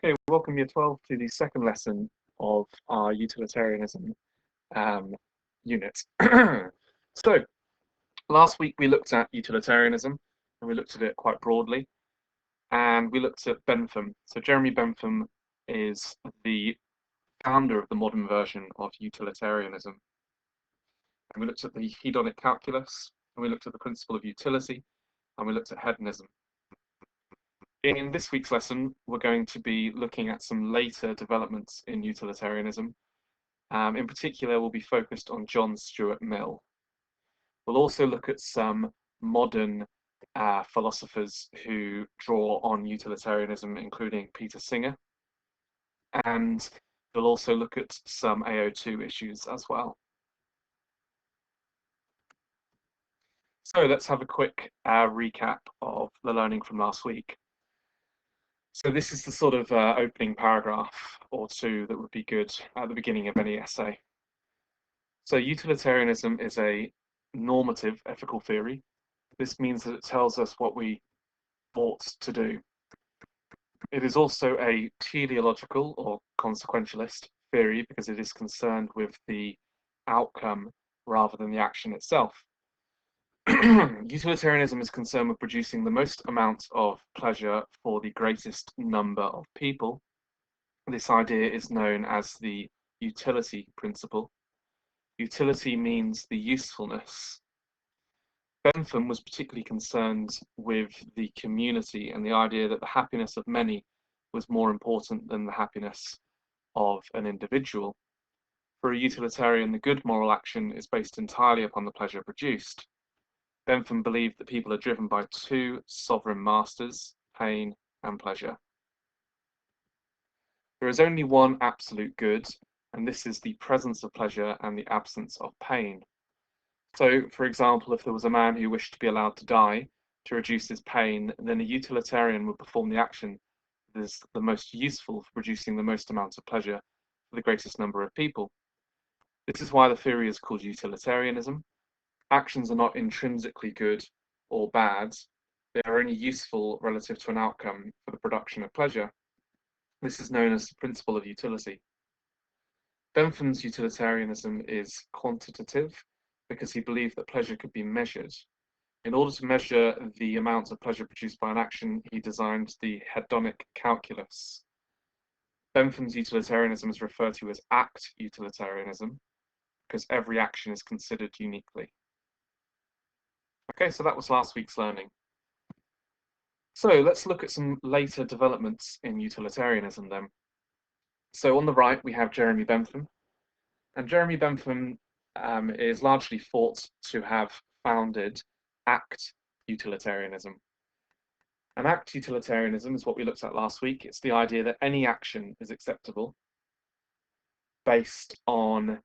Okay, welcome year 12 to the second lesson of our utilitarianism unit. So, last week we looked at utilitarianism and we looked at it quite broadly, and we looked at Bentham. So Jeremy Bentham is the founder of the modern version of utilitarianism. And we looked at the hedonic calculus, and we looked at the principle of utility, and we looked at hedonism. In this week's lesson, we're going to be looking at some later developments in utilitarianism. In particular, we'll be focused on John Stuart Mill. We'll also look at some modern philosophers who draw on utilitarianism, including Peter Singer. And we'll also look at some AO2 issues as well. So let's have a quick recap of the learning from last week. So this is the sort of opening paragraph or two that would be good at the beginning of any essay. So utilitarianism is a normative ethical theory. This means that it tells us what we ought to do. It is also a teleological or consequentialist theory because it is concerned with the outcome rather than the action itself. Utilitarianism is concerned with producing the most amount of pleasure for the greatest number of people. This idea is known as the utility principle. Utility means the usefulness. Bentham was particularly concerned with the community and the idea that the happiness of many was more important than the happiness of an individual. For a utilitarian, the good moral action is based entirely upon the pleasure produced. Bentham believed that people are driven by two sovereign masters, pain and pleasure. There is only one absolute good, and this is the presence of pleasure and the absence of pain. So, for example, if there was a man who wished to be allowed to die to reduce his pain, then a utilitarian would perform the action that is the most useful for producing the most amount of pleasure for the greatest number of people. This is why the theory is called utilitarianism. Actions are not intrinsically good or bad. They are only useful relative to an outcome for the production of pleasure. This is known as the principle of utility. Bentham's utilitarianism is quantitative because he believed that pleasure could be measured. In order to measure the amount of pleasure produced by an action, he designed the hedonic calculus. Bentham's utilitarianism is referred to as act utilitarianism because every action is considered uniquely. Okay, so that was last week's learning. So let's look at some later developments in utilitarianism then. So on the right, we have Jeremy Bentham. And Jeremy Bentham is largely thought to have founded act utilitarianism. And act utilitarianism is what we looked at last week. It's the idea that any action is acceptable based on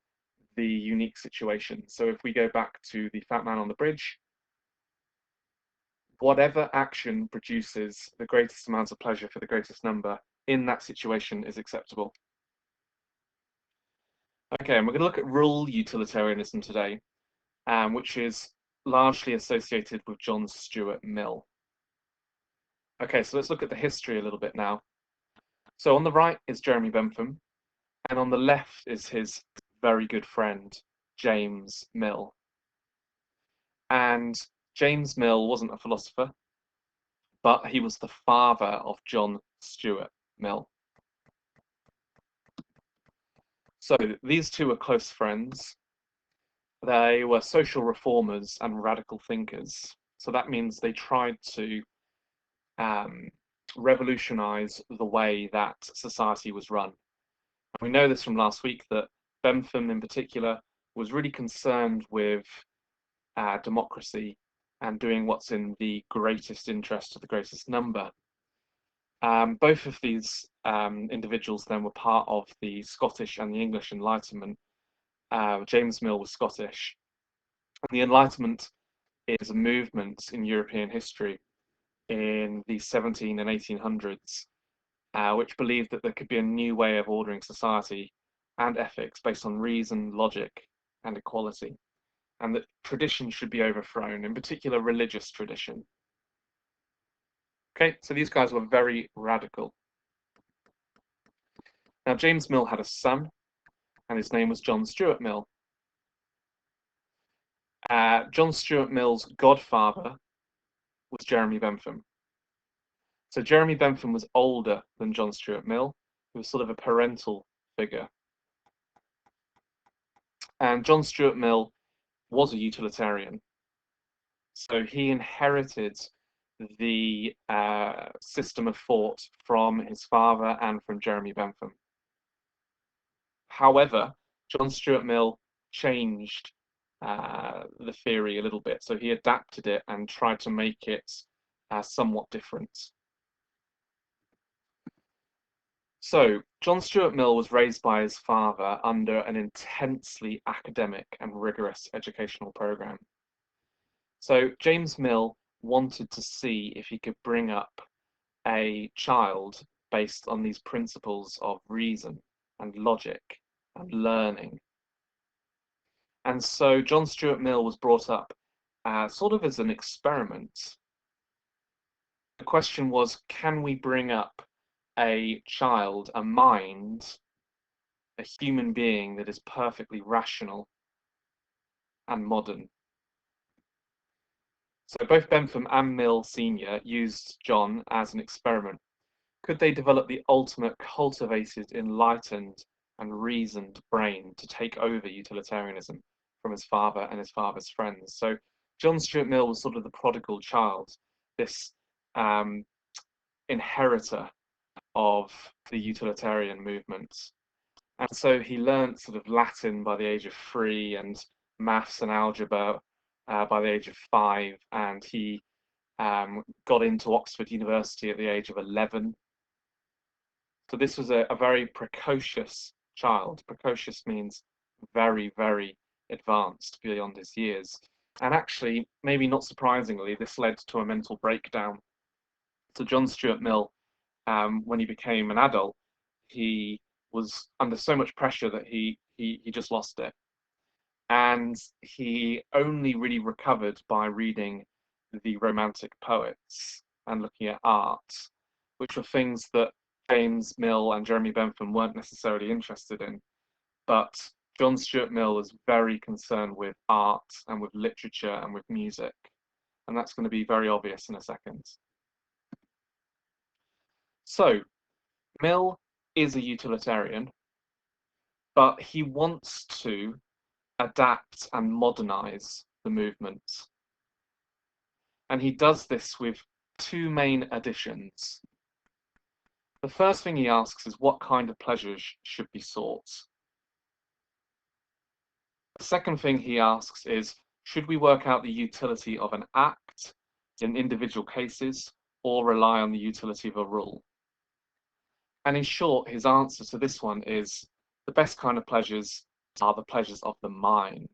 the unique situation. So if we go back to the fat man on the bridge, whatever action produces the greatest amount of pleasure for the greatest number in that situation is acceptable. Okay, and we're going to look at rule utilitarianism today, which is largely associated with John Stuart Mill. Okay, so let's look at the history a little bit now. So on the right is Jeremy Bentham, and on the left is his very good friend, James Mill. And James Mill wasn't a philosopher, but he was the father of John Stuart Mill. So these two were close friends. They were social reformers and radical thinkers. So that means they tried to revolutionize the way that society was run. And we know this from last week that Bentham in particular was really concerned with democracy and doing what's in the greatest interest of the greatest number. Both of these individuals then were part of the Scottish and the English Enlightenment. James Mill was Scottish. And the Enlightenment is a movement in European history in the 17 and 1800s, which believed that there could be a new way of ordering society and ethics based on reason, logic, and equality, and that tradition should be overthrown, in particular religious tradition. Okay, so these guys were very radical. Now, James Mill had a son, and his name was John Stuart Mill. John Stuart Mill's godfather was Jeremy Bentham. So Jeremy Bentham was older than John Stuart Mill. He was sort of a parental figure. And John Stuart Mill was a utilitarian. So he inherited the system of thought from his father and from Jeremy Bentham. However, John Stuart Mill changed the theory a little bit. So he adapted it and tried to make it somewhat different. So John Stuart Mill was raised by his father under an intensely academic and rigorous educational program. So James Mill wanted to see if he could bring up a child based on these principles of reason and logic and learning. And so John Stuart Mill was brought up sort of as an experiment. The question was, can we bring up a child, a mind, a human being that is perfectly rational and modern? So both Bentham and Mill Sr. used John as an experiment. Could they develop the ultimate cultivated, enlightened, and reasoned brain to take over utilitarianism from his father and his father's friends? So John Stuart Mill was sort of the prodigal child, this inheritor of the utilitarian movement. And so he learned sort of Latin by the age of 3 and maths and algebra by the age of 5. And he got into Oxford University at the age of 11. So this was a very precocious child. Precocious means very, very advanced beyond his years. And actually, maybe not surprisingly, this led to a mental breakdown. So John Stuart Mill, when he became an adult, he was under so much pressure that he just lost it. And he only really recovered by reading the Romantic poets and looking at art, which were things that James Mill and Jeremy Bentham weren't necessarily interested in. But John Stuart Mill was very concerned with art and with literature and with music. And that's going to be very obvious in a second. So, Mill is a utilitarian, but he wants to adapt and modernize the movement. And he does this with two main additions. The first thing he asks is what kind of pleasures should be sought? The second thing he asks is, should we work out the utility of an act in individual cases or rely on the utility of a rule? And in short, his answer to this one is the best kind of pleasures are the pleasures of the mind.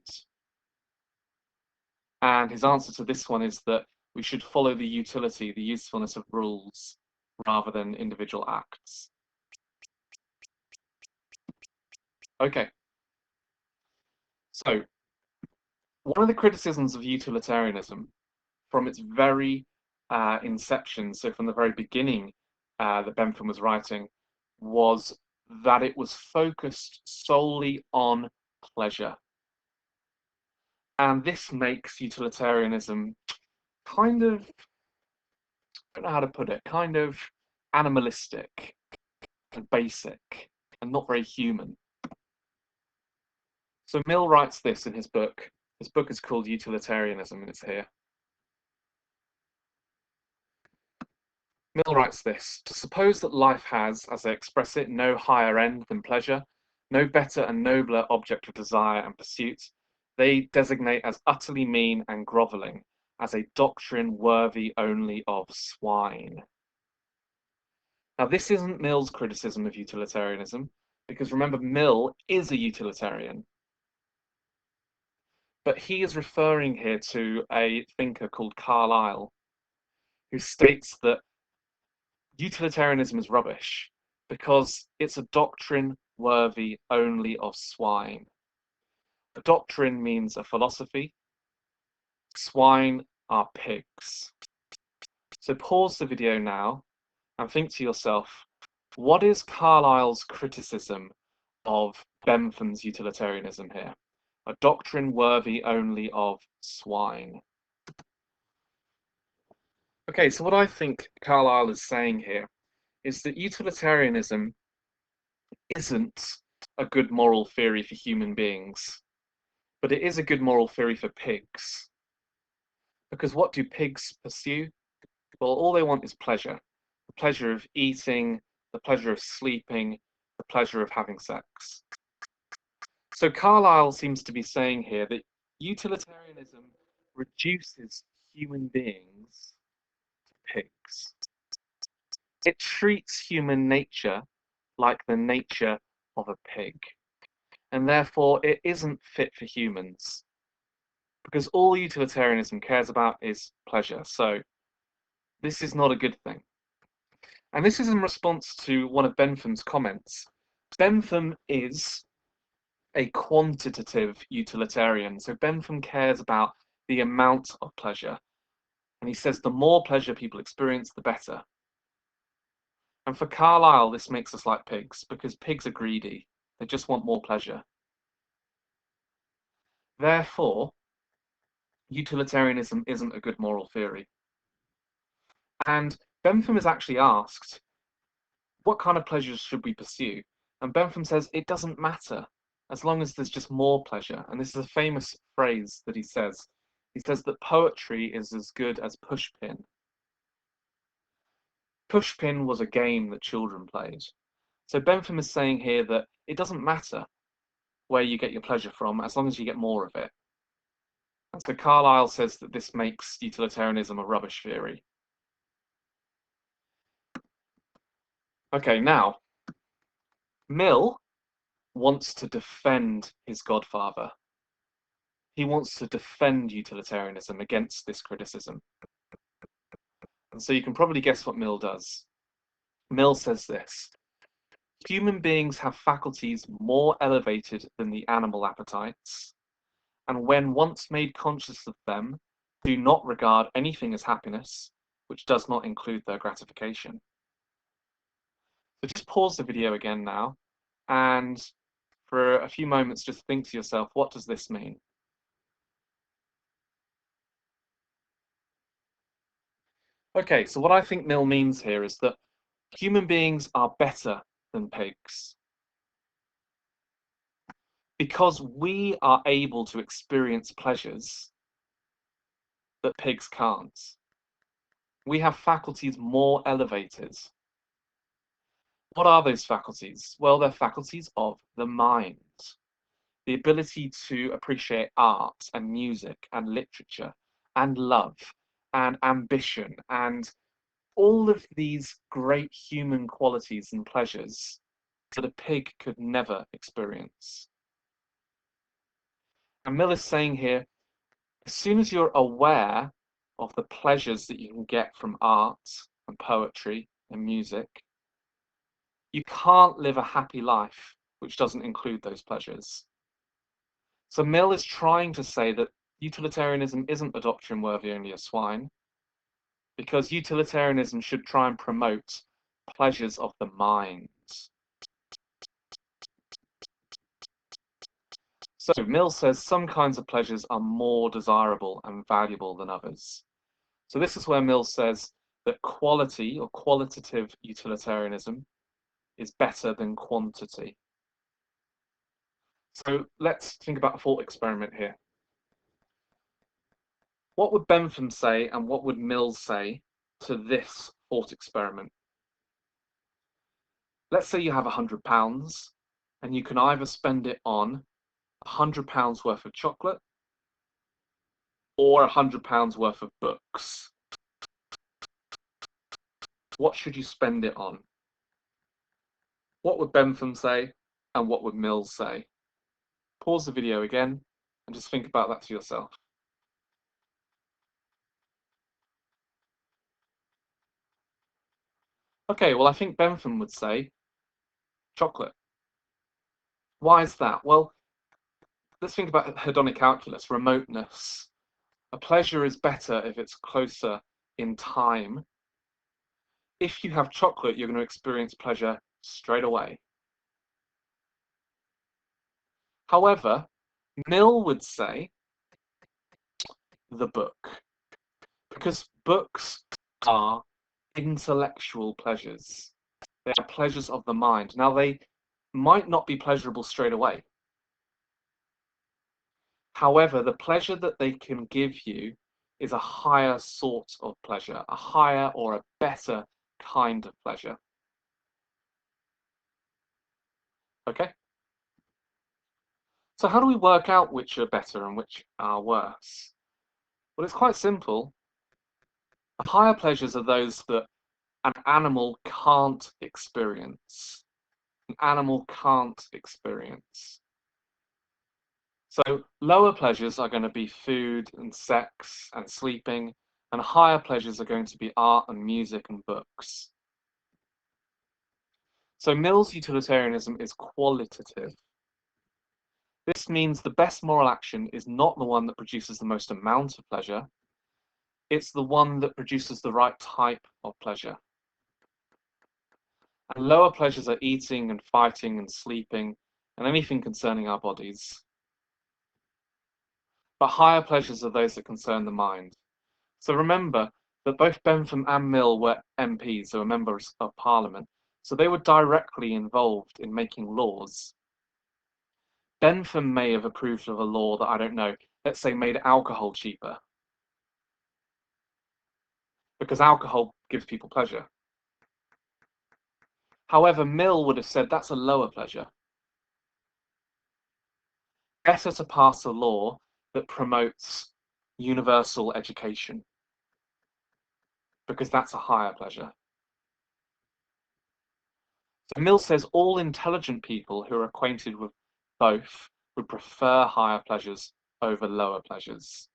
And his answer to this one is that we should follow the utility, the usefulness of rules rather than individual acts. Okay. So, one of the criticisms of utilitarianism from its very inception, so from the very beginning that Bentham was writing, was that it was focused solely on pleasure. And this makes utilitarianism kind of, I don't know how to put it, kind of animalistic and basic and not very human. So Mill writes this in his book. His book is called Utilitarianism, and it's here. Mill writes this: to suppose that life has, as they express it, no higher end than pleasure, no better and nobler object of desire and pursuit, they designate as utterly mean and grovelling, as a doctrine worthy only of swine. Now, this isn't Mill's criticism of utilitarianism, because remember, Mill is a utilitarian. But he is referring here to a thinker called Carlyle, who states that utilitarianism is rubbish because it's a doctrine worthy only of swine. A doctrine means a philosophy. Swine are pigs. So pause the video now and think to yourself, What is Carlyle's criticism of Bentham's utilitarianism here? A doctrine worthy only of swine. Okay, so what I think Carlyle is saying here is that utilitarianism isn't a good moral theory for human beings, but it is a good moral theory for pigs. Because what do pigs pursue? Well, all they want is pleasure. The pleasure of eating, the pleasure of sleeping, the pleasure of having sex. So Carlyle seems to be saying here that utilitarianism reduces human beings to pigs. It treats human nature like the nature of a pig, and therefore it isn't fit for humans, because all utilitarianism cares about is pleasure. So this is not a good thing. And this is in response to one of Bentham's comments. Bentham is a quantitative utilitarian. So Bentham cares about the amount of pleasure. And he says the more pleasure people experience, the better. And for Carlyle, this makes us like pigs, because pigs are greedy. They just want more pleasure. Therefore, utilitarianism isn't a good moral theory. And Bentham is actually asked, what kind of pleasures should we pursue? And Bentham says it doesn't matter as long as there's just more pleasure. And this is a famous phrase that he says. He says that poetry is as good as pushpin. Pushpin was a game that children played. So Bentham is saying here that it doesn't matter where you get your pleasure from as long as you get more of it. And so Carlyle says that this makes utilitarianism a rubbish theory. Okay, now, Mill wants to defend his godfather. He wants to defend utilitarianism against this criticism. And so you can probably guess what Mill does. Mill says this: human beings have faculties more elevated than the animal appetites, and when once made conscious of them, do not regard anything as happiness, which does not include their gratification. So just pause the video again now, and for a few moments, just think to yourself, what does this mean? Okay, so what I think Mill means here is that human beings are better than pigs because we are able to experience pleasures that pigs can't. We have faculties more elevated. What are those faculties? Well, they're faculties of the mind. The ability to appreciate art and music and literature and love and ambition and all of these great human qualities and pleasures that a pig could never experience. And Mill is saying here, as soon as you're aware of the pleasures that you can get from art and poetry and music, you can't live a happy life which doesn't include those pleasures. So Mill is trying to say that utilitarianism isn't a doctrine worthy only of swine, because utilitarianism should try and promote pleasures of the mind. So Mill says some kinds of pleasures are more desirable and valuable than others. So this is where Mill says that quality or qualitative utilitarianism is better than quantity. So let's think about a thought experiment here. What would Bentham say and what would Mill say to this thought experiment? Let's say you have £100 and you can either spend it on £100 worth of chocolate or £100 worth of books. What should you spend it on? What would Bentham say and what would Mill say? Pause the video again and just think about that to yourself. Okay, well, I think Bentham would say chocolate. Why is that? Well, let's think about hedonic calculus, remoteness. A pleasure is better if it's closer in time. if you have chocolate, you're going to experience pleasure straight away. However, Mill would say the book, because books are intellectual pleasures. They are pleasures of the mind. Now, they might not be pleasurable straight away. However, the pleasure that they can give you is a higher sort of pleasure, a higher or a better kind of pleasure. Okay? So how do we work out which are better and which are worse? Well, it's quite simple. The higher pleasures are those that an animal can't experience. An animal can't experience. So lower pleasures are going to be food and sex and sleeping, and higher pleasures are going to be art and music and books. So Mill's utilitarianism is qualitative. This means the best moral action is not the one that produces the most amount of pleasure, it's the one that produces the right type of pleasure. And lower pleasures are eating and fighting and sleeping and anything concerning our bodies. But higher pleasures are those that concern the mind. So remember that both Bentham and Mill were MPs, so members of Parliament, so they were directly involved in making laws. Bentham may have approved of a law that, I don't know, let's say made alcohol cheaper, because alcohol gives people pleasure. However, Mill would have said that's a lower pleasure. Better to pass a law that promotes universal education, because that's a higher pleasure. So Mill says all intelligent people who are acquainted with both would prefer higher pleasures over lower pleasures.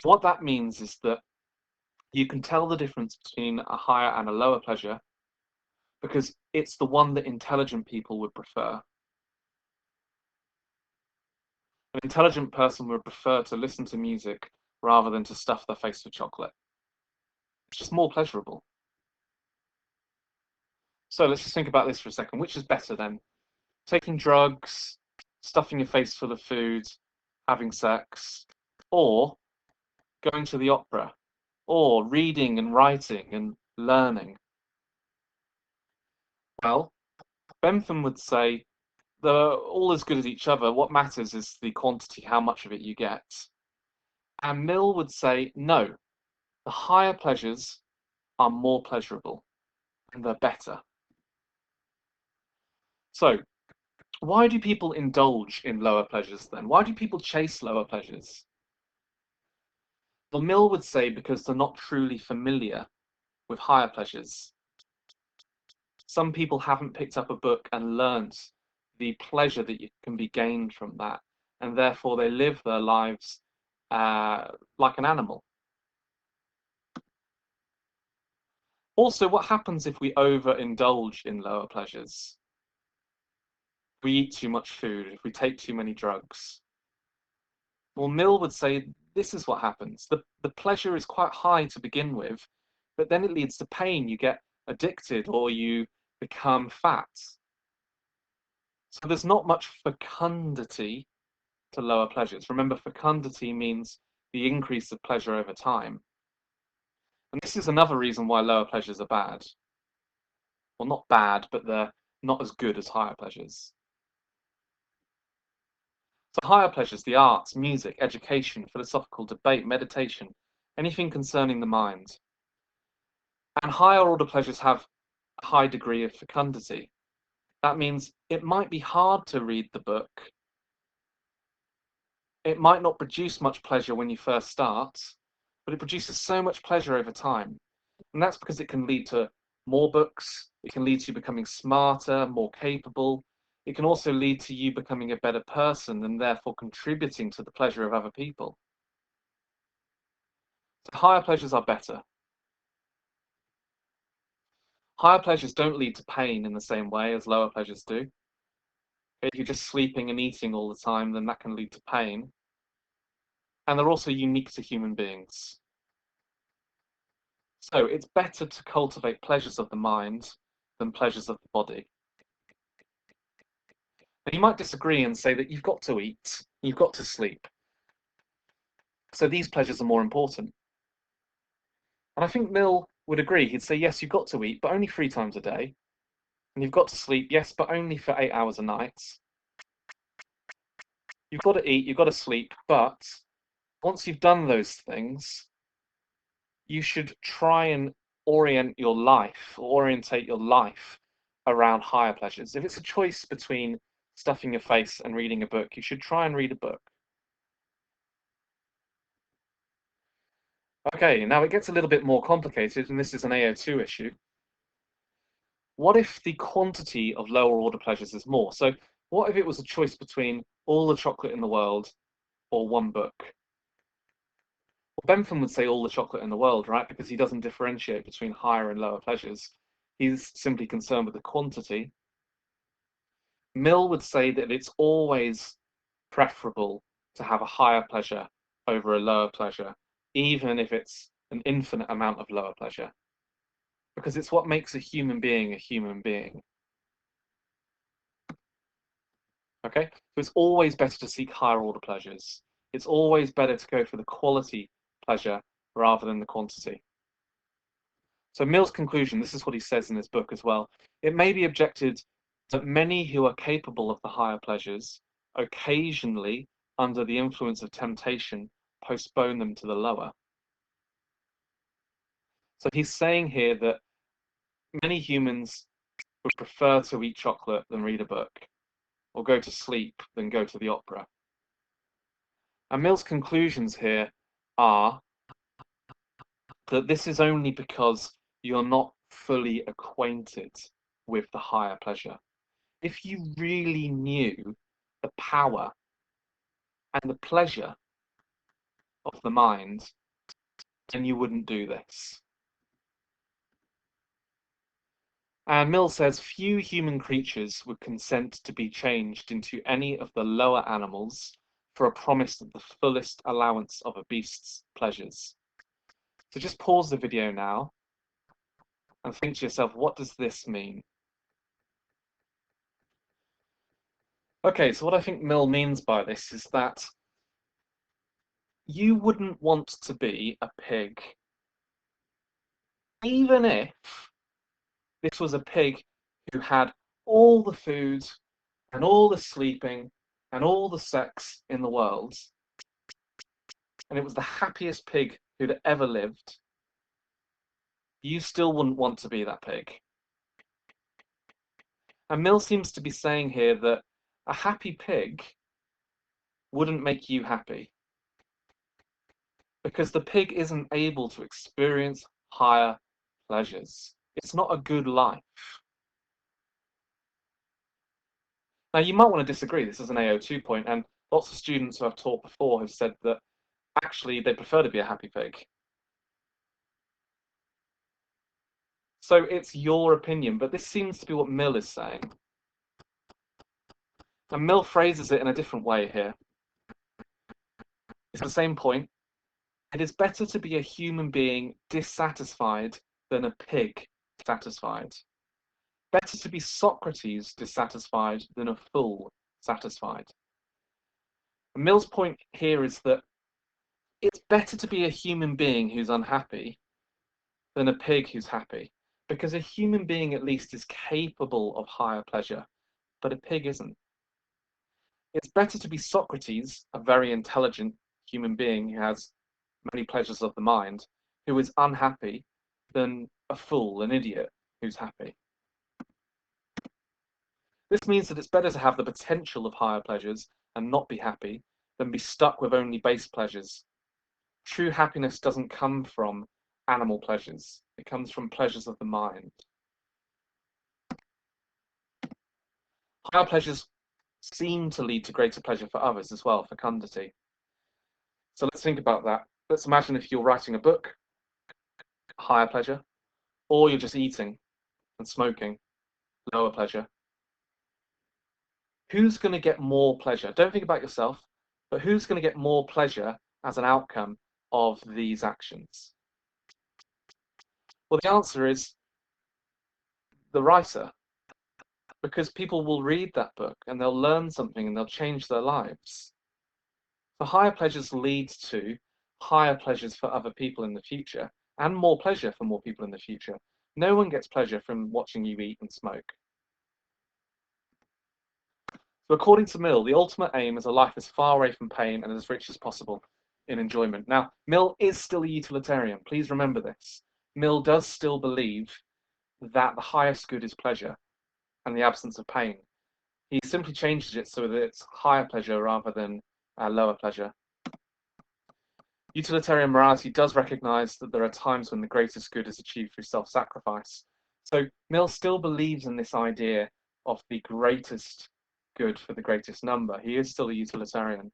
What that means is that you can tell the difference between a higher and a lower pleasure because it's the one that intelligent people would prefer. An intelligent person would prefer to listen to music rather than to stuff their face with chocolate. It's just more pleasurable. So let's just think about this for a second. Which is better then? Taking drugs, stuffing your face full of food, having sex, or going to the opera, or reading and writing and learning? Well, Bentham would say they're all as good as each other. What matters is the quantity, how much of it you get. And Mill would say, no, the higher pleasures are more pleasurable and they're better. So, why do people indulge in lower pleasures then? Why do people chase lower pleasures? Well, Mill would say because they're not truly familiar with higher pleasures. Some people haven't picked up a book and learnt the pleasure that can be gained from that, and therefore they live their lives like an animal. Also, what happens if we overindulge in lower pleasures? If we eat too much food, if we take too many drugs? Well, Mill would say this is what happens. The pleasure is quite high to begin with, but then it leads to pain. You get addicted or you become fat. So there's not much fecundity to lower pleasures. Remember, fecundity means the increase of pleasure over time. And this is another reason why lower pleasures are bad. Well, not bad, but they're not as good as higher pleasures. So higher pleasures, the arts, music, education, philosophical debate, meditation, anything concerning the mind. And higher order pleasures have a high degree of fecundity. That means it might be hard to read the book. It might not produce much pleasure when you first start, but it produces so much pleasure over time. And that's because it can lead to more books, it can lead to you becoming smarter, more capable. It can also lead to you becoming a better person and therefore contributing to the pleasure of other people. So higher pleasures are better. Higher pleasures don't lead to pain in the same way as lower pleasures do. If you're just sleeping and eating all the time, then that can lead to pain. And they're also unique to human beings. So it's better to cultivate pleasures of the mind than pleasures of the body. Now, you might disagree and say that you've got to eat, you've got to sleep. So these pleasures are more important. And I think Mill would agree. He'd say, yes, you've got to eat, but only 3 times a day. And you've got to sleep, yes, but only for 8 hours a night. You've got to eat, you've got to sleep, but once you've done those things, you should try and orientate your life around higher pleasures. If it's a choice between stuffing your face and reading a book, you should try and read a book. Okay, now it gets a little bit more complicated, and this is an AO2 issue. What if the quantity of lower order pleasures is more? So what if it was a choice between all the chocolate in the world or one book? Well, Bentham would say all the chocolate in the world, right? Because he doesn't differentiate between higher and lower pleasures. He's simply concerned with the quantity. Mill would say that it's always preferable to have a higher pleasure over a lower pleasure, even if it's an infinite amount of lower pleasure, because it's what makes a human being a human being. Okay, so it's always better to seek higher order pleasures. It's always better to go for the quality pleasure rather than the quantity. So Mill's conclusion, this is what he says in his book as well. It may be objected that many who are capable of the higher pleasures occasionally, under the influence of temptation, postpone them to the lower. So he's saying here that many humans would prefer to eat chocolate than read a book, or go to sleep than go to the opera. And Mill's conclusions here are that this is only because you're not fully acquainted with the higher pleasure. If you really knew the power and the pleasure of the mind, then you wouldn't do this. And Mill says few human creatures would consent to be changed into any of the lower animals for a promise of the fullest allowance of a beast's pleasures. So just pause the video now and think to yourself, what does this mean? Okay, so what I think Mill means by this is that you wouldn't want to be a pig, even if this was a pig who had all the food and all the sleeping and all the sex in the world, and it was the happiest pig who'd ever lived. You still wouldn't want to be that pig. And Mill seems to be saying here that a happy pig wouldn't make you happy, because the pig isn't able to experience higher pleasures. It's not a good life. Now, you might want to disagree. This is an AO2 point, and lots of students who I've taught before have said that actually they prefer to be a happy pig. So it's your opinion, but this seems to be what Mill is saying. And Mill phrases it in a different way here. It's the same point. It is better to be a human being dissatisfied than a pig satisfied. Better to be Socrates dissatisfied than a fool satisfied. And Mill's point here is that it's better to be a human being who's unhappy than a pig who's happy, because a human being at least is capable of higher pleasure, but a pig isn't. It's better to be Socrates, a very intelligent human being who has many pleasures of the mind, who is unhappy, than a fool, an idiot, who's happy. This means that it's better to have the potential of higher pleasures and not be happy than be stuck with only base pleasures. True happiness doesn't come from animal pleasures. It comes from pleasures of the mind. Higher pleasures seem to lead to greater pleasure for others as well, fecundity. So let's think about that. Let's imagine if you're writing a book, higher pleasure, or you're just eating and smoking, lower pleasure. Who's going to get more pleasure? Don't think about yourself, but who's going to get more pleasure as an outcome of these actions? Well, the answer is the writer, because people will read that book and they'll learn something and they'll change their lives. The higher pleasures lead to higher pleasures for other people in the future and more pleasure for more people in the future. No one gets pleasure from watching you eat and smoke. So according to Mill, the ultimate aim is a life as far away from pain and as rich as possible in enjoyment. Now, Mill is still a utilitarian. Please remember this. Mill does still believe that the highest good is pleasure and the absence of pain. He simply changes it so that it's higher pleasure rather than lower pleasure. Utilitarian morality does recognize that there are times when the greatest good is achieved through self-sacrifice. So Mill still believes in this idea of the greatest good for the greatest number. He is still a utilitarian.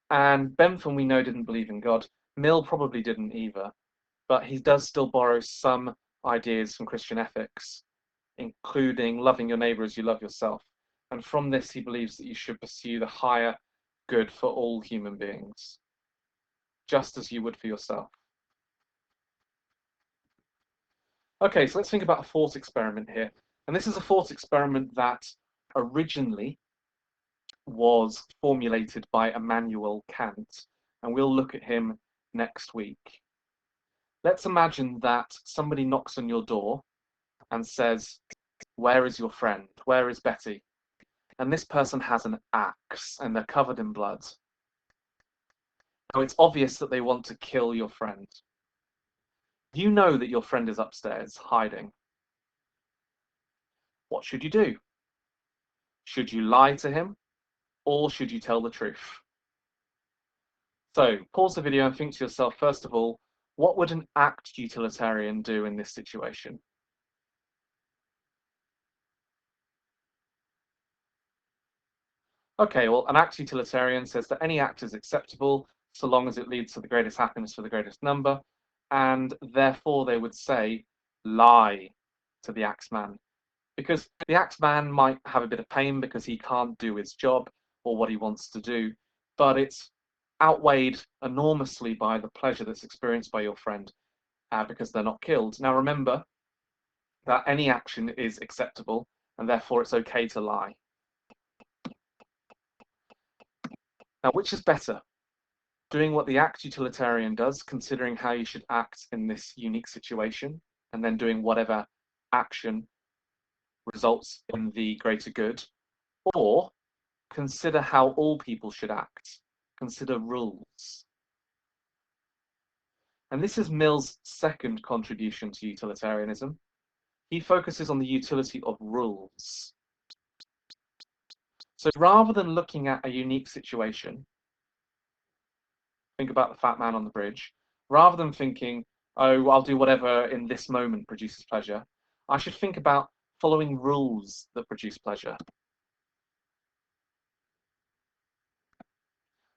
And Bentham, we know, didn't believe in God. Mill probably didn't either, but he does still borrow some ideas from Christian ethics, including loving your neighbor as you love yourself. And from this, he believes that you should pursue the higher good for all human beings, just as you would for yourself. Okay, so let's think about a thought experiment here. And this is a thought experiment that originally was formulated by Immanuel Kant, and we'll look at him next week. Let's imagine that somebody knocks on your door and says, "Where is your friend? Where is Betty?" And this person has an axe and they're covered in blood. Now it's obvious that they want to kill your friend. You know that your friend is upstairs hiding. What should you do? Should you lie to him or should you tell the truth? So pause the video and think to yourself, first of all, what would an act utilitarian do in this situation? Okay, well, an act utilitarian says that any act is acceptable so long as it leads to the greatest happiness for the greatest number, and therefore they would say lie to the axeman, because the axeman might have a bit of pain because he can't do his job or what he wants to do, but it's outweighed enormously by the pleasure that's experienced by your friend because they're not killed. Now remember that any action is acceptable and therefore it's okay to lie. Now, which is better? Doing what the act utilitarian does, considering how you should act in this unique situation, and then doing whatever action results in the greater good, or consider how all people should act, consider rules. And this is Mill's second contribution to utilitarianism. He focuses on the utility of rules. So rather than looking at a unique situation, think about the fat man on the bridge, rather than thinking, oh, I'll do whatever in this moment produces pleasure, I should think about following rules that produce pleasure.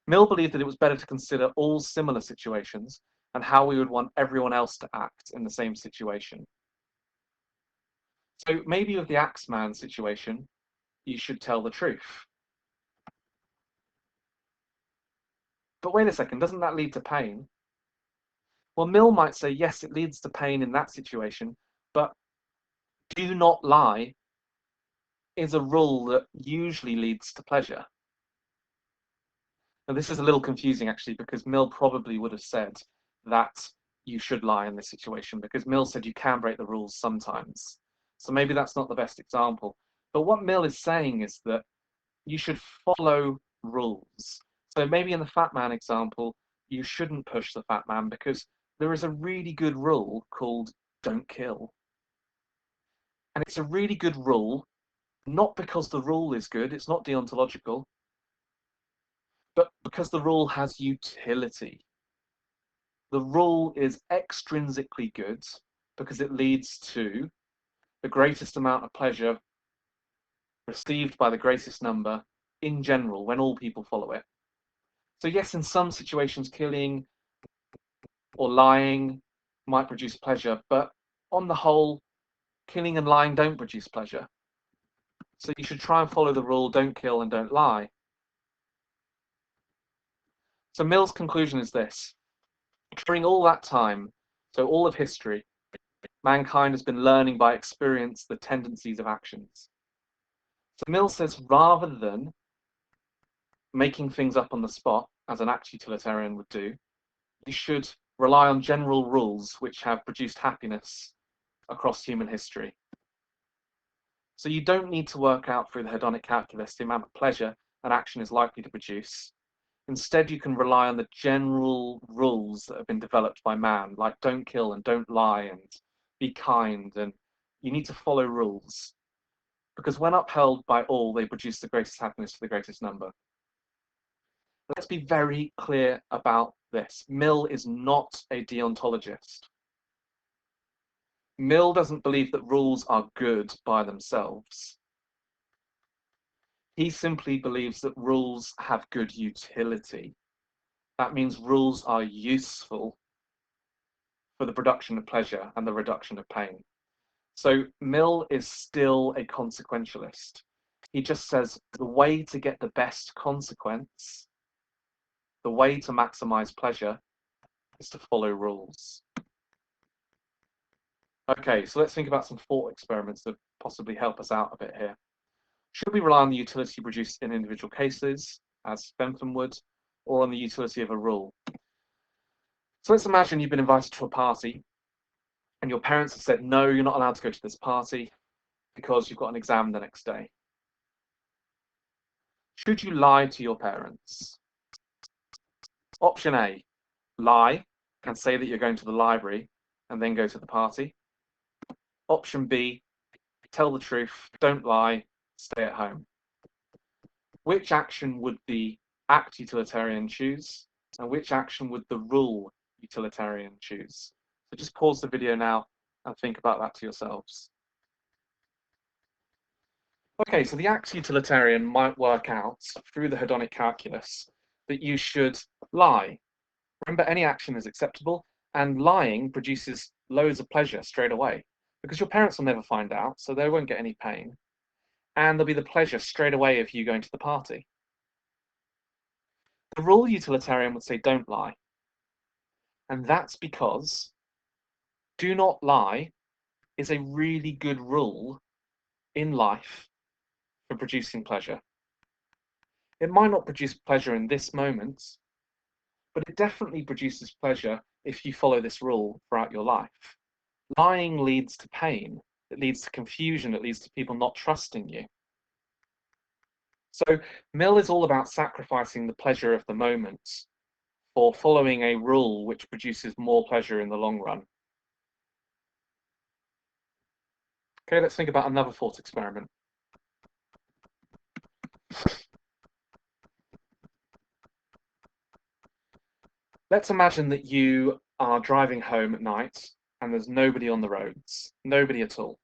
Mill believed that it was better to consider all similar situations and how we would want everyone else to act in the same situation. So maybe with the Axeman situation, you should tell the truth. But wait a second, doesn't that lead to pain? Well, Mill might say, yes, it leads to pain in that situation, but do not lie is a rule that usually leads to pleasure. Now, this is a little confusing, actually, because Mill probably would have said that you should lie in this situation, because Mill said you can break the rules sometimes. So maybe that's not the best example. But what Mill is saying is that you should follow rules. So maybe in the fat man example, you shouldn't push the fat man because there is a really good rule called don't kill. And it's a really good rule, not because the rule is good, it's not deontological, but because the rule has utility. The rule is extrinsically good because it leads to the greatest amount of pleasure received by the greatest number in general when all people follow it. So yes, in some situations, killing or lying might produce pleasure, but on the whole, killing and lying don't produce pleasure. So you should try and follow the rule, don't kill and don't lie. So Mill's conclusion is this: during all that time, So all of history, mankind has been learning by experience the tendencies of actions. So Mill says rather than making things up on the spot, as an act utilitarian would do, you should rely on general rules which have produced happiness across human history. So you don't need to work out through the hedonic calculus the amount of pleasure an action is likely to produce. Instead, you can rely on the general rules that have been developed by man, like don't kill and don't lie and be kind, and you need to follow rules. Because when upheld by all, they produce the greatest happiness for the greatest number. Let's be very clear about this. Mill is not a deontologist. Mill doesn't believe that rules are good by themselves. He simply believes that rules have good utility. That means rules are useful for the production of pleasure and the reduction of pain. So Mill is still a consequentialist. He just says the way to get the best consequence, the way to maximize pleasure, is to follow rules. Okay, so let's think about some thought experiments that possibly help us out a bit here. Should we rely on the utility produced in individual cases, as Bentham would, or on the utility of a rule? So let's imagine you've been invited to a party and your parents have said, no, you're not allowed to go to this party because you've got an exam the next day. Should you lie to your parents? Option A, lie and say that you're going to the library and then go to the party. Option B, tell the truth, don't lie, stay at home. Which action would the act utilitarian choose? And which action would the rule utilitarian choose? So just pause the video now and think about that to yourselves. Okay, so the act utilitarian might work out through the hedonic calculus that you should lie. Remember, any action is acceptable, and lying produces loads of pleasure straight away because your parents will never find out, so they won't get any pain. And there'll be the pleasure straight away of you going to the party. The rule utilitarian would say don't lie. And that's because do not lie is a really good rule in life for producing pleasure. It might not produce pleasure in this moment, but it definitely produces pleasure if you follow this rule throughout your life. Lying leads to pain, it leads to confusion, it leads to people not trusting you. So Mill is all about sacrificing the pleasure of the moment for following a rule which produces more pleasure in the long run. Okay, let's think about another thought experiment. Let's imagine that you are driving home at night and there's nobody on the roads, nobody at all.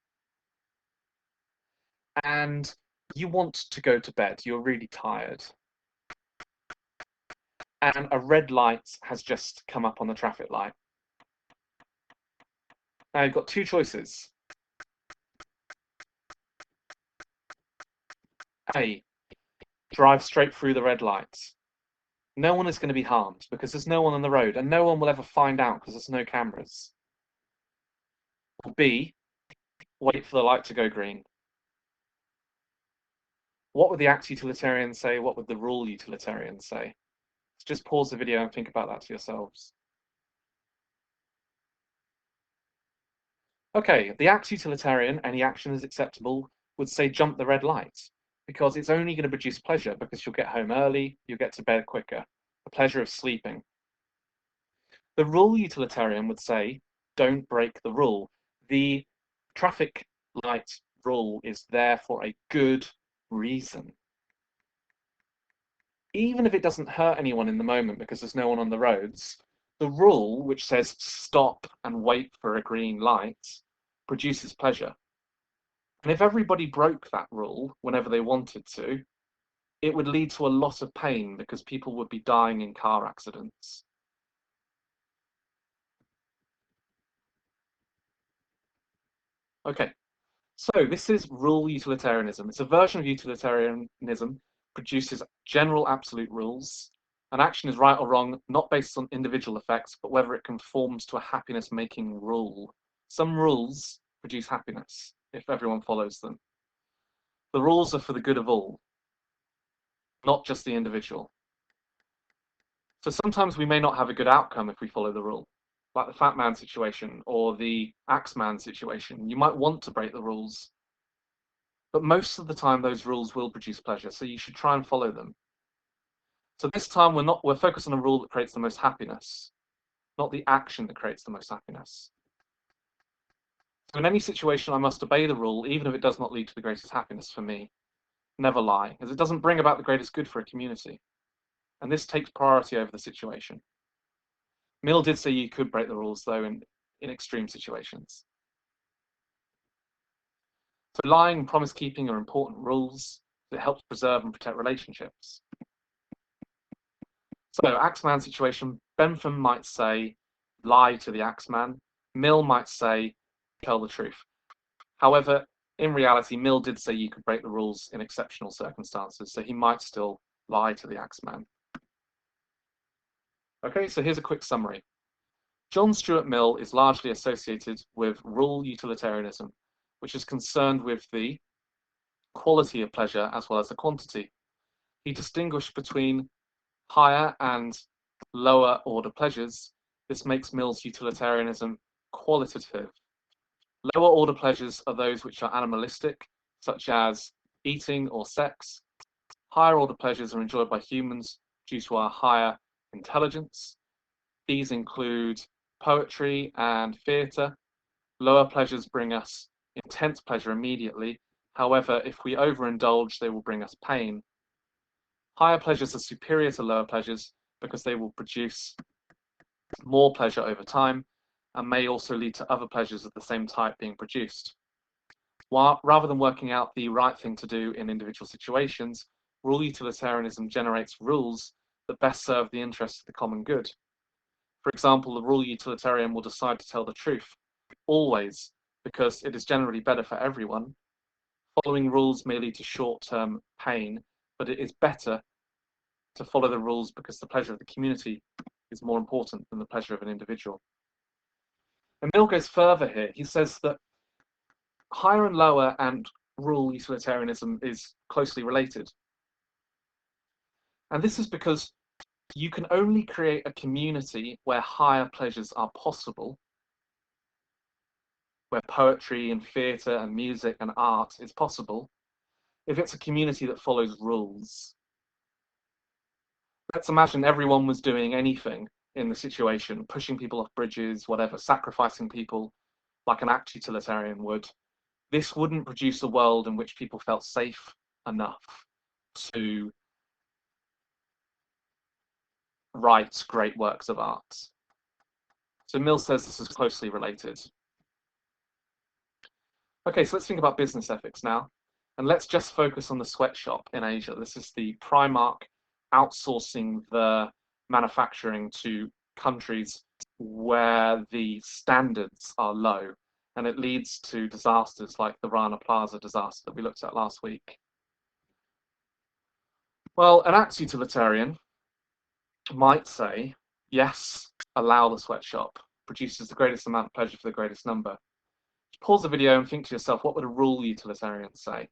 And you want to go to bed, you're really tired. And a red light has just come up on the traffic light. Now you've got two choices. A, drive straight through the red light. No one is going to be harmed because there's no one on the road and no one will ever find out because there's no cameras. Or B, wait for the light to go green. What would the act utilitarian say? What would the rule utilitarian say? Just pause the video and think about that to yourselves. Okay, the act utilitarian, any action is acceptable, would say jump the red light because it's only going to produce pleasure because you'll get home early, you'll get to bed quicker, the pleasure of sleeping. The rule utilitarian would say don't break the rule. The traffic light rule is there for a good reason. Even if it doesn't hurt anyone in the moment because there's no one on the roads, the rule which says stop and wait for a green light produces pleasure. And if everybody broke that rule whenever they wanted to, it would lead to a lot of pain because people would be dying in car accidents. Okay, so this is rule utilitarianism. It's a version of utilitarianism, produces general absolute rules, An action is right or wrong, not based on individual effects, but whether it conforms to a happiness-making rule. Some rules produce happiness if everyone follows them. The rules are for the good of all, not just the individual. So sometimes we may not have a good outcome if we follow the rule, like the fat man situation or the axe man situation. You might want to break the rules, but most of the time those rules will produce pleasure, so you should try and follow them. So this time we're focused on a rule that creates the most happiness, not the action that creates the most happiness. So in any situation, I must obey the rule, even if it does not lead to the greatest happiness for me. Never lie, as it doesn't bring about the greatest good for a community. And this takes priority over the situation. Mill did say you could break the rules, though, in extreme situations. So lying and promise keeping are important rules that help preserve and protect relationships. So, Axeman situation, Bentham might say, lie to the Axeman. Mill might say, tell the truth. However, in reality, Mill did say you could break the rules in exceptional circumstances, so he might still lie to the Axeman. Okay, so here's a quick summary. John Stuart Mill is largely associated with rule utilitarianism, which is concerned with the quality of pleasure as well as the quantity. He distinguished between higher and lower order pleasures. This makes Mill's utilitarianism qualitative. Lower order pleasures are those which are animalistic, such as eating or sex. Higher order pleasures are enjoyed by humans due to our higher intelligence. These include poetry and theatre. Lower pleasures bring us intense pleasure immediately. However, if we overindulge, they will bring us pain. Higher pleasures are superior to lower pleasures because they will produce more pleasure over time and may also lead to other pleasures of the same type being produced. Rather than working out the right thing to do in individual situations, rule utilitarianism generates rules that best serve the interests of the common good. For example, the rule utilitarian will decide to tell the truth, always, because it is generally better for everyone. Following rules may lead to short-term pain, but it is better to follow the rules because the pleasure of the community is more important than the pleasure of an individual. And Mill goes further here. He says that higher and lower and rule utilitarianism is closely related. And this is because you can only create a community where higher pleasures are possible, where poetry and theatre and music and art is possible, if it's a community that follows rules. Let's imagine everyone was doing anything in the situation, pushing people off bridges, whatever, sacrificing people like an act utilitarian would. This wouldn't produce a world in which people felt safe enough to write great works of art. So Mill says this is closely related. Okay, so let's think about business ethics now. And let's just focus on the sweatshop in Asia. This is the Primark outsourcing the manufacturing to countries where the standards are low. And it leads to disasters like the Rana Plaza disaster that we looked at last week. Well, an act utilitarian might say, yes, allow the sweatshop, produces the greatest amount of pleasure for the greatest number. Pause the video and think to yourself, what would a rule utilitarian say?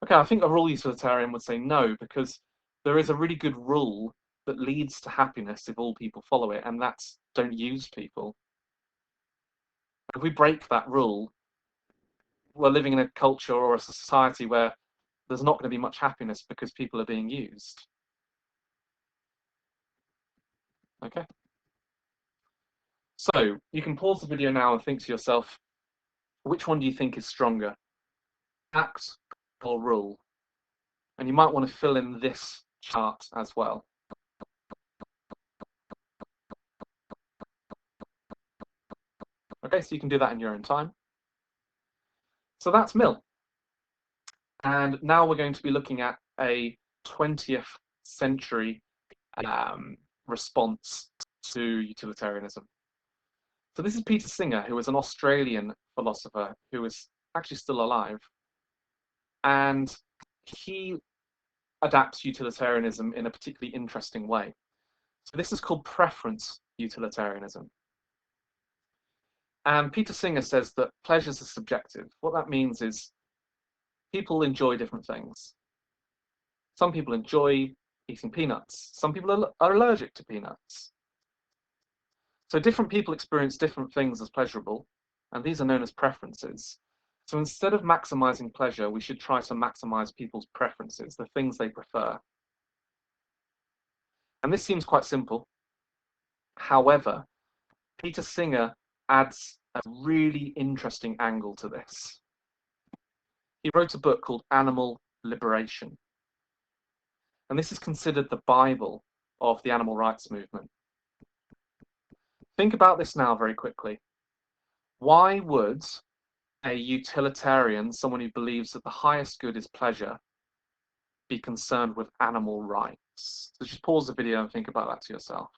Okay, I think a rule utilitarian would say no, because there is a really good rule that leads to happiness if all people follow it, and that's don't use people. If we break that rule, we're living in a culture or a society where there's not going to be much happiness because people are being used. Okay? So you can pause the video now and think to yourself, which one do you think is stronger? Act or rule? And you might want to fill in this chart as well. Okay, so you can do that in your own time. So that's Mill. And now we're going to be looking at a 20th century response to utilitarianism. So this is Peter Singer, who was an Australian philosopher who is actually still alive. and he adapts utilitarianism in a particularly interesting way. So this is called preference utilitarianism. And Peter Singer says that pleasures are subjective. What that means is people enjoy different things. Some people enjoy eating peanuts. Some people are allergic to peanuts. So different people experience different things as pleasurable, and these are known as preferences. So instead of maximizing pleasure, we should try to maximize people's preferences, the things they prefer. And this seems quite simple. However, Peter Singer adds a really interesting angle to this. He wrote a book called Animal Liberation. And this is considered the Bible of the animal rights movement. Think about this now very quickly. Why would a utilitarian, someone who believes that the highest good is pleasure, be concerned with animal rights? So just pause the video and think about that to yourself.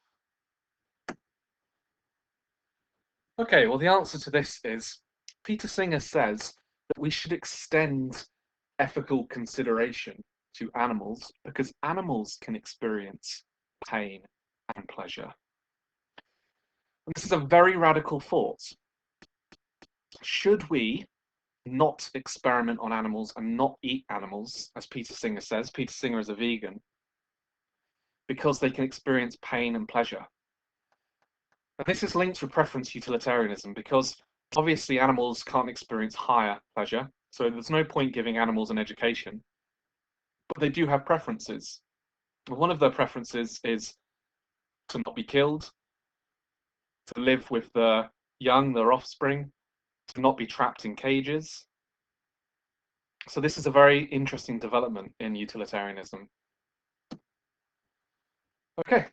Okay, well, the answer to this is Peter Singer says that we should extend ethical consideration to animals because animals can experience pain and pleasure. And this is a very radical thought. Should we not experiment on animals and not eat animals, as Peter Singer says? Peter Singer is a vegan, because they can experience pain and pleasure. And this is linked with preference utilitarianism because obviously animals can't experience higher pleasure, so there's no point giving animals an education, but they do have preferences. One of their preferences is to not be killed, to live with the young, their offspring, to not be trapped in cages. So this is a very interesting development in utilitarianism. Okay,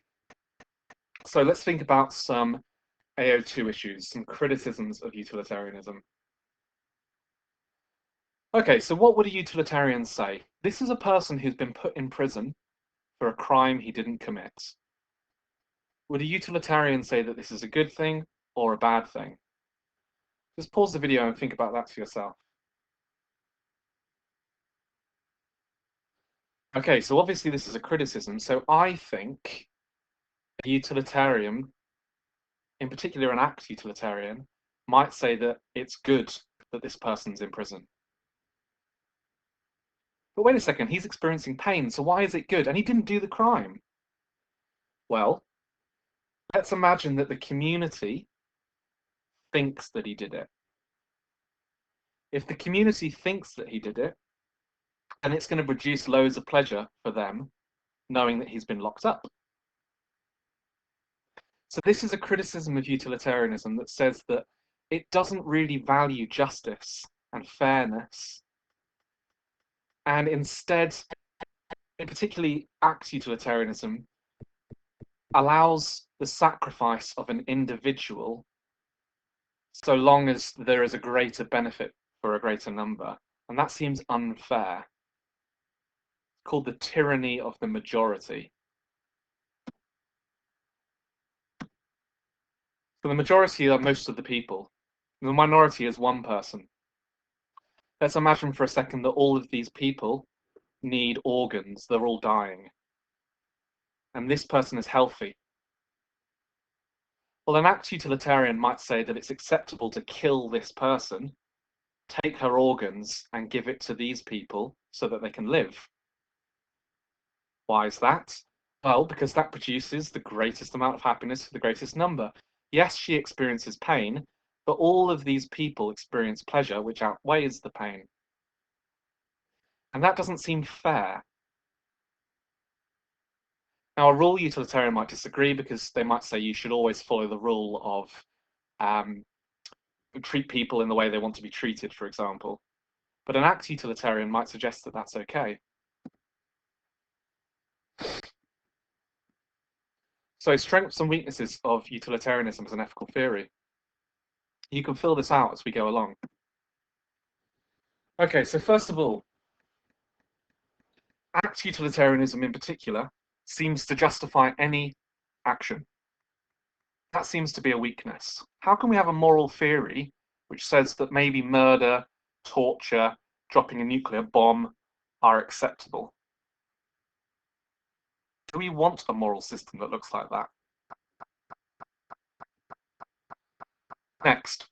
so let's think about some AO2 issues, some criticisms of utilitarianism. Okay, so what would a utilitarian say? This is a person who's been put in prison for a crime he didn't commit. Would a utilitarian say that this is a good thing or a bad thing? Just pause the video and think about that for yourself. Okay, so obviously this is a criticism, so I think a utilitarian, in particular an act utilitarian, might say that it's good that this person's in prison. But wait a second, he's experiencing pain, so why is it good? And he didn't do the crime. Well, let's imagine that the community thinks that he did it. If the community thinks that he did it, then it's going to produce loads of pleasure for them, knowing that he's been locked up. So this is a criticism of utilitarianism that says that it doesn't really value justice and fairness, and instead, in particularly act utilitarianism, allows the sacrifice of an individual so long as there is a greater benefit for a greater number. And that seems unfair. It's called the tyranny of the majority. So the majority are most of the people. The minority is one person. Let's imagine for a second that all of these people need organs. They're all dying. And this person is healthy. Well, an act utilitarian might say that it's acceptable to kill this person, take her organs, and give it to these people so that they can live. Why is that? Well, because that produces the greatest amount of happiness for the greatest number. Yes, she experiences pain, but all of these people experience pleasure, which outweighs the pain. And that doesn't seem fair. Now, a rule utilitarian might disagree because they might say you should always follow the rule of treat people in the way they want to be treated, for example. But an act utilitarian might suggest that that's okay. So strengths and weaknesses of utilitarianism as an ethical theory. You can fill this out as we go along. Okay, so first of all, act utilitarianism in particular seems to justify any action. That seems to be a weakness. How can we have a moral theory which says that maybe murder, torture, dropping a nuclear bomb are acceptable. Do we want a moral system that looks like that? Next,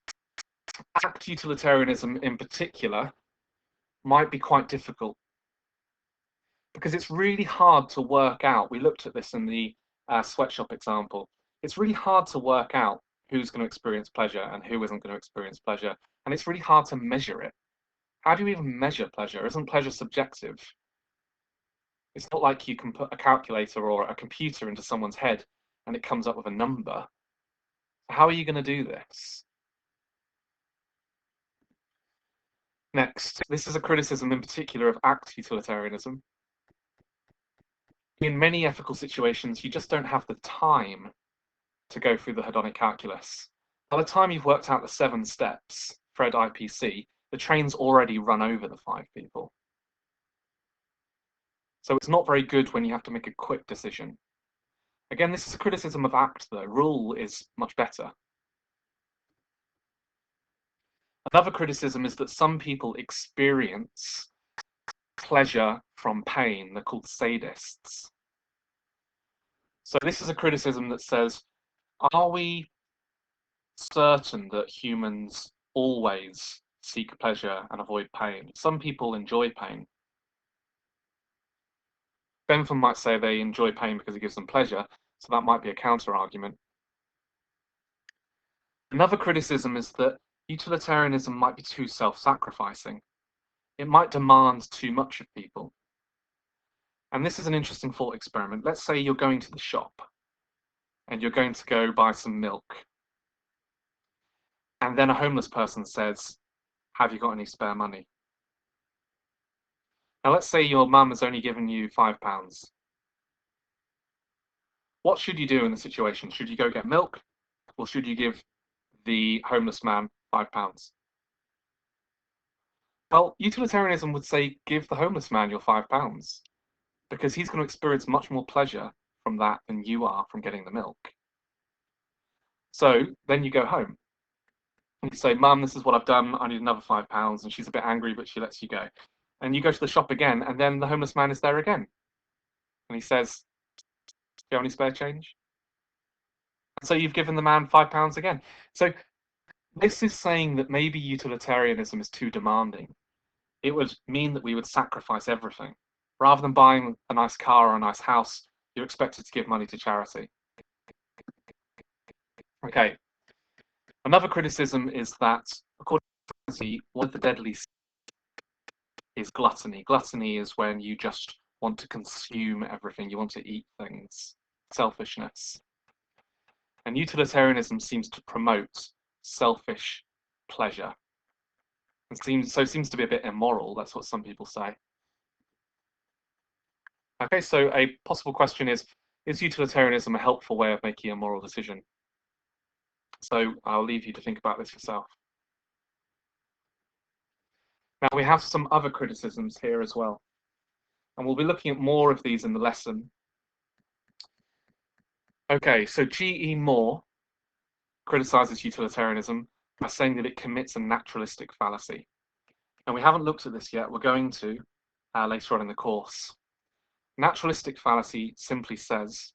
act utilitarianism in particular might be quite difficult because it's really hard to work out. We looked at this in the sweatshop example. It's really hard to work out who's going to experience pleasure and who isn't going to experience pleasure. And it's really hard to measure it. How do you even measure pleasure? Isn't pleasure subjective? It's not like you can put a calculator or a computer into someone's head and it comes up with a number. How are you going to do this? Next, this is a criticism in particular of act utilitarianism. In many ethical situations, you just don't have the time to go through the hedonic calculus. By the time you've worked out the 7 steps, Fred IPC, the train's already run over the 5 people. So it's not very good when you have to make a quick decision. Again, this is a criticism of act, though. Rule is much better. Another criticism is that some people experience pleasure from pain. They're called sadists. So this is a criticism that says, are we certain that humans always seek pleasure and avoid pain? Some people enjoy pain. Bentham might say they enjoy pain because it gives them pleasure, so that might be a counter-argument. Another criticism is that utilitarianism might be too self-sacrificing. It might demand too much of people. And this is an interesting thought experiment. Let's say you're going to the shop and you're going to go buy some milk. And then a homeless person says, have you got any spare money? Now let's say your mum has only given you £5. What should you do in the situation? Should you go get milk, or should you give the homeless man £5? Well, utilitarianism would say give the homeless man your £5 because he's going to experience much more pleasure from that than you are from getting the milk. So then you go home. You say, Mum, this is what I've done. I need another £5. And she's a bit angry, but she lets you go. And you go to the shop again, and then the homeless man is there again. And he says, do you have any spare change? And so you've given the man £5 again. So this is saying that maybe utilitarianism is too demanding. It would mean that we would sacrifice everything. Rather than buying a nice car or a nice house, you're expected to give money to charity. Okay. Another criticism is that, according to Christianity, one of the deadly sins is gluttony. Gluttony is when you just want to consume everything. You want to eat things. Selfishness. And utilitarianism seems to promote selfish pleasure. It seems to be a bit immoral. That's what some people say. Okay, so a possible question is utilitarianism a helpful way of making a moral decision? So I'll leave you to think about this yourself. Now we have some other criticisms here as well. And we'll be looking at more of these in the lesson. Okay, so G.E. Moore criticizes utilitarianism by saying that it commits a naturalistic fallacy. And we haven't looked at this yet. We're going to later on in the course. Naturalistic fallacy simply says,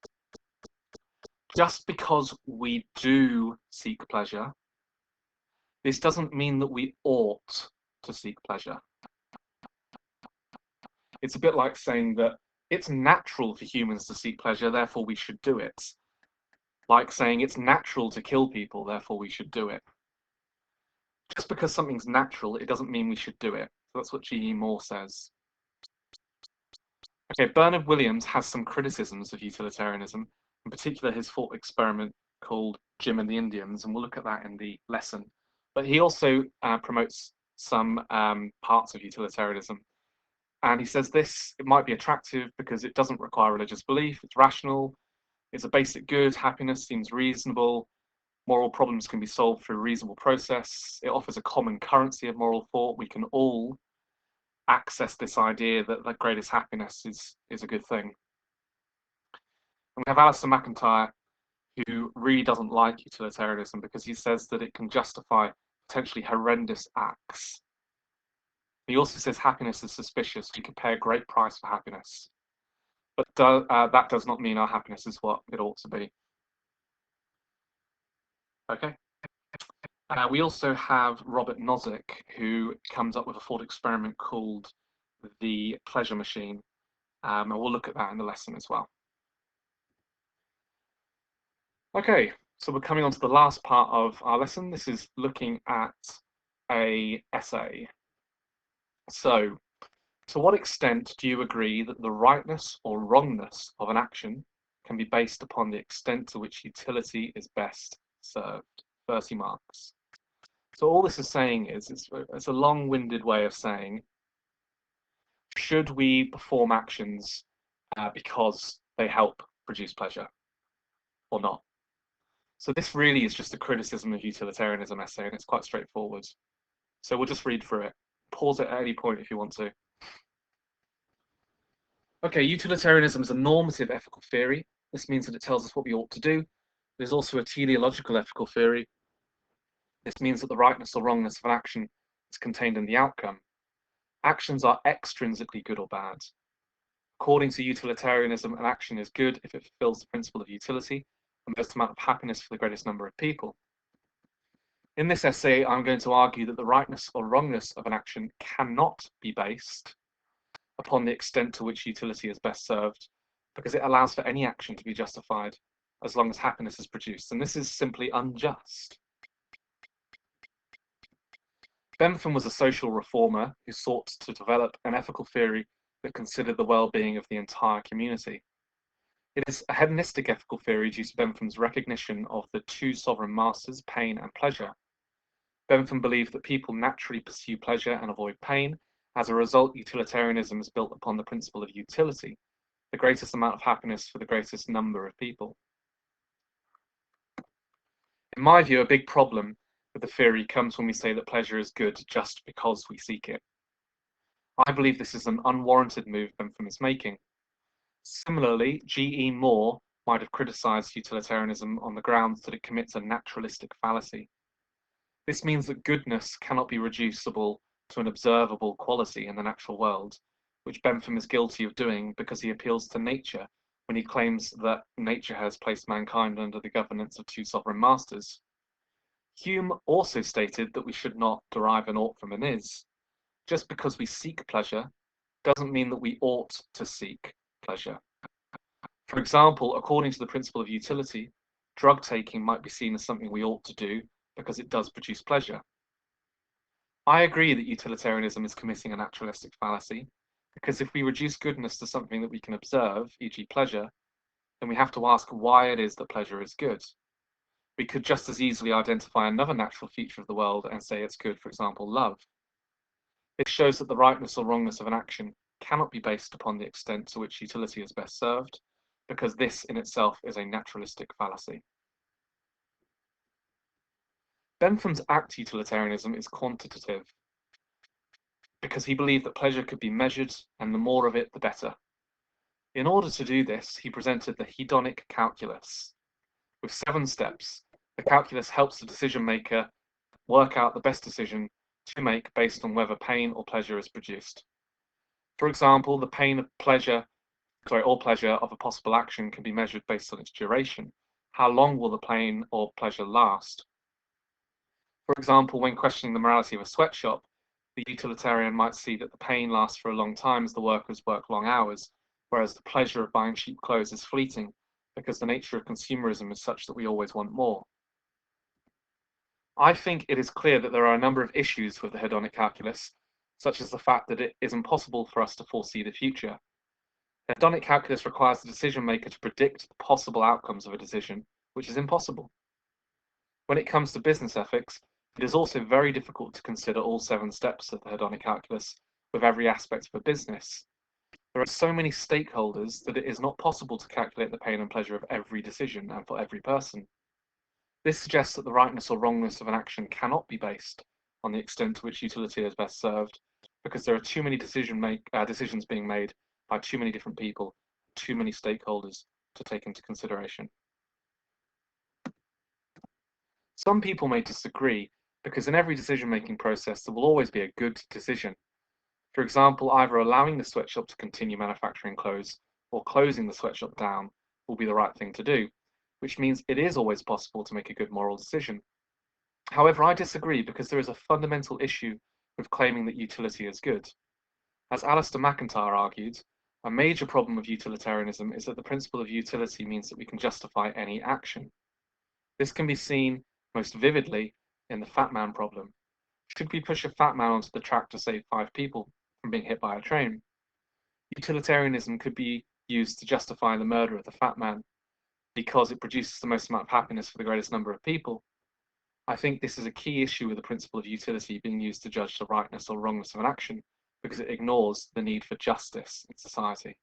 just because we do seek pleasure, this doesn't mean that we ought to seek pleasure. It's a bit like saying that it's natural for humans to seek pleasure, therefore we should do it. Like saying it's natural to kill people, therefore we should do it. Just because something's natural, it doesn't mean we should do it. So that's what G.E. Moore says. Okay, Bernard Williams has some criticisms of utilitarianism, in particular his thought experiment called Jim and the Indians, and we'll look at that in the lesson. But he also promotes some parts of utilitarianism. And he says this, it might be attractive because it doesn't require religious belief, it's rational, it's a basic good, happiness seems reasonable, moral problems can be solved through a reasonable process, it offers a common currency of moral thought, we can all access this idea that the greatest happiness is a good thing. And we have Alistair McIntyre, who really doesn't like utilitarianism because he says that it can justify potentially horrendous acts. He also says happiness is suspicious. We could pay a great price for happiness. But that does not mean our happiness is what it ought to be. Okay. We also have Robert Nozick, who comes up with a thought experiment called the pleasure machine. And we'll look at that in the lesson as well. Okay, so we're coming on to the last part of our lesson. This is looking at a essay. So, to what extent do you agree that the rightness or wrongness of an action can be based upon the extent to which utility is best served? 30 marks. So all this is saying is, it's a long-winded way of saying, should we perform actions because they help produce pleasure or not? So this really is just a criticism of utilitarianism essay, and it's quite straightforward. So we'll just read through it. Pause it at any point if you want to. Okay, utilitarianism is a normative ethical theory. This means that it tells us what we ought to do. There's also a teleological ethical theory. This means that the rightness or wrongness of an action is contained in the outcome. Actions are extrinsically good or bad. According to utilitarianism, an action is good if it fulfills the principle of utility and most amount of happiness for the greatest number of people. In this essay, I'm going to argue that the rightness or wrongness of an action cannot be based upon the extent to which utility is best served, because it allows for any action to be justified as long as happiness is produced, and this is simply unjust. Bentham was a social reformer who sought to develop an ethical theory that considered the well-being of the entire community. It is a hedonistic ethical theory due to Bentham's recognition of the two sovereign masters, pain and pleasure. Bentham believed that people naturally pursue pleasure and avoid pain. As a result, utilitarianism is built upon the principle of utility, the greatest amount of happiness for the greatest number of people. In my view, a big problem with the theory comes when we say that pleasure is good just because we seek it. I believe this is an unwarranted move Bentham is making. Similarly, G.E. Moore might have criticized utilitarianism on the grounds that it commits a naturalistic fallacy. This means that goodness cannot be reducible to an observable quality in the natural world, which Bentham is guilty of doing because he appeals to nature when he claims that nature has placed mankind under the governance of two sovereign masters. Hume also stated that we should not derive an ought from an is. Just because we seek pleasure doesn't mean that we ought to seek pleasure. For example, according to the principle of utility, drug taking might be seen as something we ought to do because it does produce pleasure. I agree that utilitarianism is committing a naturalistic fallacy, because if we reduce goodness to something that we can observe, e.g. pleasure, then we have to ask why it is that pleasure is good. We could just as easily identify another natural feature of the world and say it's good, for example, love. This shows that the rightness or wrongness of an action cannot be based upon the extent to which utility is best served, because this in itself is a naturalistic fallacy. Bentham's act utilitarianism is quantitative, because he believed that pleasure could be measured, and the more of it, the better. In order to do this, he presented the hedonic calculus. With 7 steps, the calculus helps the decision maker work out the best decision to make based on whether pain or pleasure is produced. For example, the pain of pleasure, or pleasure of a possible action can be measured based on its duration. How long will the pain or pleasure last? For example, when questioning the morality of a sweatshop, the utilitarian might see that the pain lasts for a long time as the workers work long hours, whereas the pleasure of buying cheap clothes is fleeting, because the nature of consumerism is such that we always want more. I think it is clear that there are a number of issues with the hedonic calculus, such as the fact that it is impossible for us to foresee the future. The hedonic calculus requires the decision maker to predict the possible outcomes of a decision, which is impossible. When it comes to business ethics, it is also very difficult to consider all 7 steps of the hedonic calculus with every aspect of a business. There are so many stakeholders that it is not possible to calculate the pain and pleasure of every decision and for every person. This suggests that the rightness or wrongness of an action cannot be based on the extent to which utility is best served, because there are too many decisions being made by too many different people, too many stakeholders to take into consideration. Some people may disagree, because in every decision-making process there will always be a good decision. For example, either allowing the sweatshop to continue manufacturing clothes or closing the sweatshop down will be the right thing to do, which means it is always possible to make a good moral decision. However, I disagree because there is a fundamental issue with claiming that utility is good. As Alistair McIntyre argued, a major problem with utilitarianism is that the principle of utility means that we can justify any action. This can be seen most vividly in the fat man problem. Should we push a fat man onto the track to save 5 people from being hit by a train? Utilitarianism could be used to justify the murder of the fat man because it produces the most amount of happiness for the greatest number of people. I think this is a key issue with the principle of utility being used to judge the rightness or wrongness of an action, because it ignores the need for justice in society.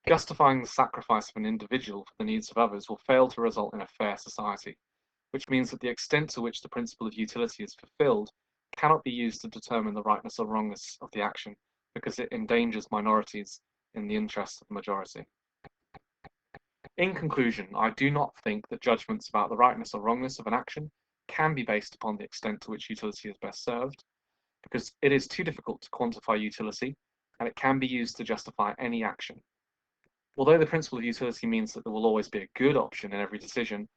Justifying the sacrifice of an individual for the needs of others will fail to result in a fair society, which means that the extent to which the principle of utility is fulfilled cannot be used to determine the rightness or wrongness of the action, because it endangers minorities in the interest of the majority. In conclusion, I do not think that judgments about the rightness or wrongness of an action can be based upon the extent to which utility is best served, because it is too difficult to quantify utility, and it can be used to justify any action. Although the principle of utility means that there will always be a good option in every decision,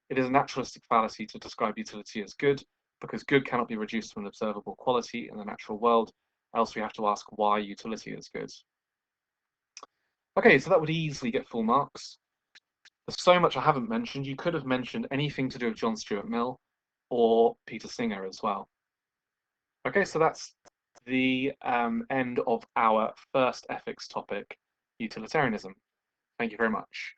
it is a naturalistic fallacy to describe utility as good, because good cannot be reduced to an observable quality in the natural world, else we have to ask why utility is good. Okay, so that would easily get full marks. There's so much I haven't mentioned. You could have mentioned anything to do with John Stuart Mill or Peter Singer as well. Okay, so that's the end of our first ethics topic, utilitarianism. Thank you very much.